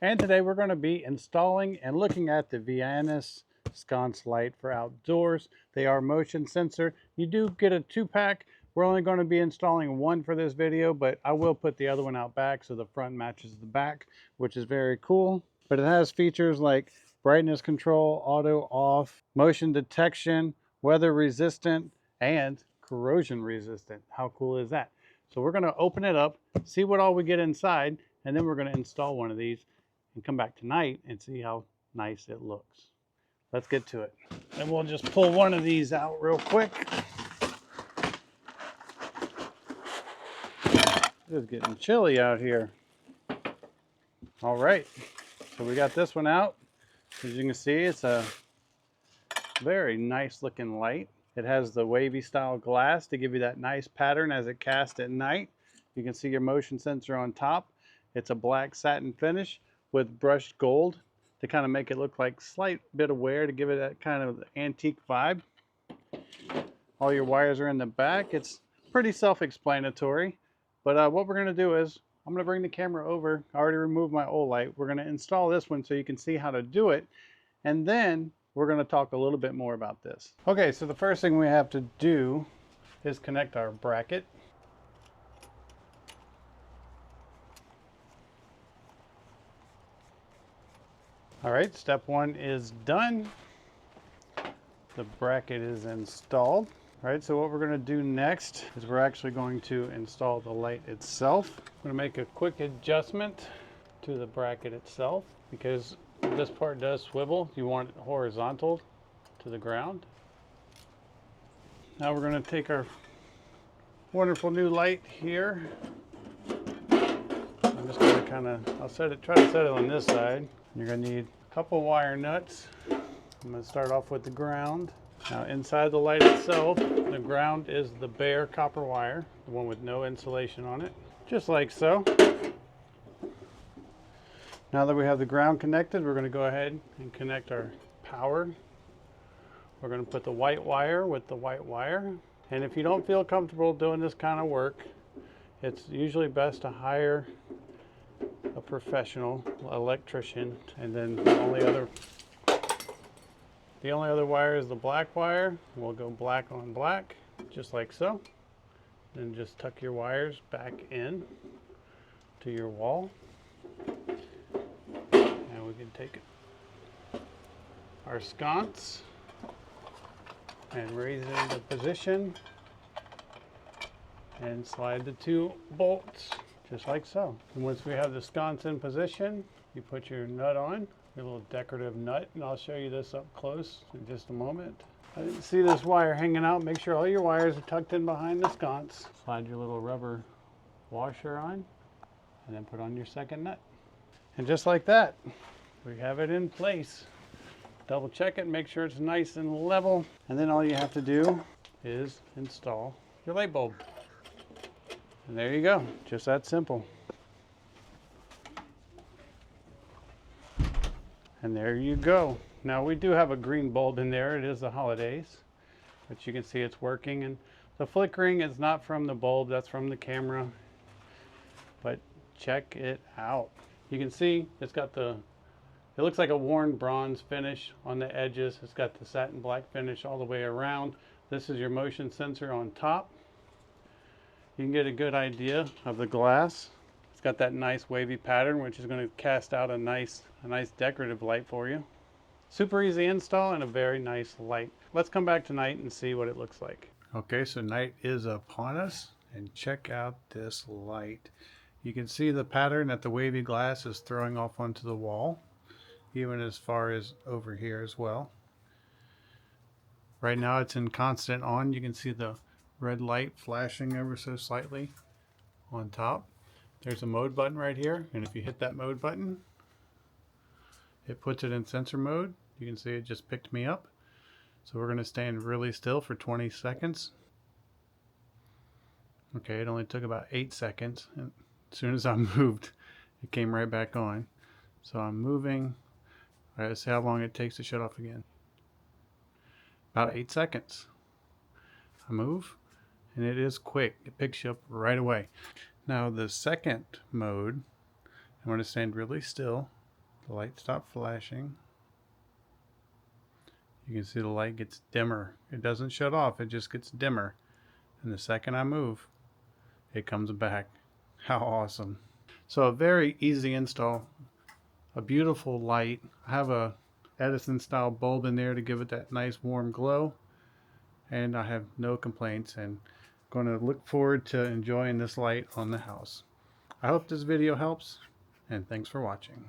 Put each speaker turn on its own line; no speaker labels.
and today we're going to be installing and looking at the VIANIS sconce light for outdoors. They are motion sensor. You do get a 2-pack. We're only going to be installing one for this video, but I will put the other one out back so the front matches the back, which is very cool. But it has features like brightness control, auto off, motion detection, weather resistant, and corrosion resistant. How cool is that? So we're going to open it up, see what all we get inside, and then we're going to install one of these and come back tonight and see how nice it looks. Let's get to it. And we'll just pull one of these out real quick. It's getting chilly out here. All right, so we got this one out. As you can see, it's a very nice looking light. It has the wavy style glass to give you that nice pattern as it casts at night. You can see your motion sensor on top. It's a black satin finish with brushed gold to kind of make it look like slight bit of wear to give it that kind of antique vibe. All your wires are in the back. It's pretty self-explanatory, but what we're going to do is I'm going to bring the camera over. I already removed my old light. We're going to install this one so you can see how to do it, and then we're going to talk a little bit more about this. Okay, so the first thing we have to do is connect our bracket. All right, step one is done. The bracket is installed. All right, so what we're going to do next is we're actually going to install the light itself. I'm going to make a quick adjustment to the bracket itself because this part does swivel. You want it horizontal to the ground. Now we're going to take our wonderful new light here. I'm just going to kind of, try to set it on this side. You're going to need a couple wire nuts. I'm going to start off with the ground. Now inside the light itself, the ground is the bare copper wire, the one with no insulation on it, just like so. Now that we have the ground connected, we're going to go ahead and connect our power. We're going to put the white wire with the white wire. And if you don't feel comfortable doing this kind of work, it's usually best to hire a professional electrician. And then the only other wire is the black wire. We'll go black on black, just like so. Then just tuck your wires back in to your wall. And we can take our sconce and raise it into position and slide the 2 bolts, just like so. And once we have the sconce in position, you put your nut on. A little decorative nut, and I'll show you this up close in just a moment. I didn't see this wire hanging out. Make sure all your wires are tucked in behind the sconce. Slide your little rubber washer on, and then put on your second nut. And just like that, we have it in place. Double check it, make sure it's nice and level, and then all you have to do is install your light bulb. And there you go, just that simple. And there you go. Now we do have a green bulb in there. It is the holidays, but you can see it's working. And the flickering is not from the bulb, that's from the camera. But check it out. You can see it's got it looks like a worn bronze finish on the edges. It's got the satin black finish all the way around. This is your motion sensor on top. You can get a good idea of the glass. It's got that nice wavy pattern, which is going to cast out a nice decorative light for you. Super easy install and a very nice light. Let's come back tonight and see what it looks like. Okay, so night is upon us, and check out this light. You can see the pattern that the wavy glass is throwing off onto the wall, even as far as over here as well. Right now it's in constant on. You can see the red light flashing ever so slightly on top. There's a mode button right here, and if you hit that mode button, it puts it in sensor mode. You can see it just picked me up. So we're going to stand really still for 20 seconds. Okay, it only took about 8 seconds. And as soon as I moved, it came right back on. So I'm moving. All right, let's see how long it takes to shut off again. About 8 seconds. I move, and it is quick. It picks you up right away. Now the second mode, I'm going to stand really still The light stopped flashing. You can see the light gets dimmer. It doesn't shut off, it just gets dimmer. And the second I move, it comes back. How awesome. So a very easy install. A beautiful light. I have a Edison style bulb in there to give it that nice warm glow. And I have no complaints and going to look forward to enjoying this light on the house. I hope this video helps, and thanks for watching.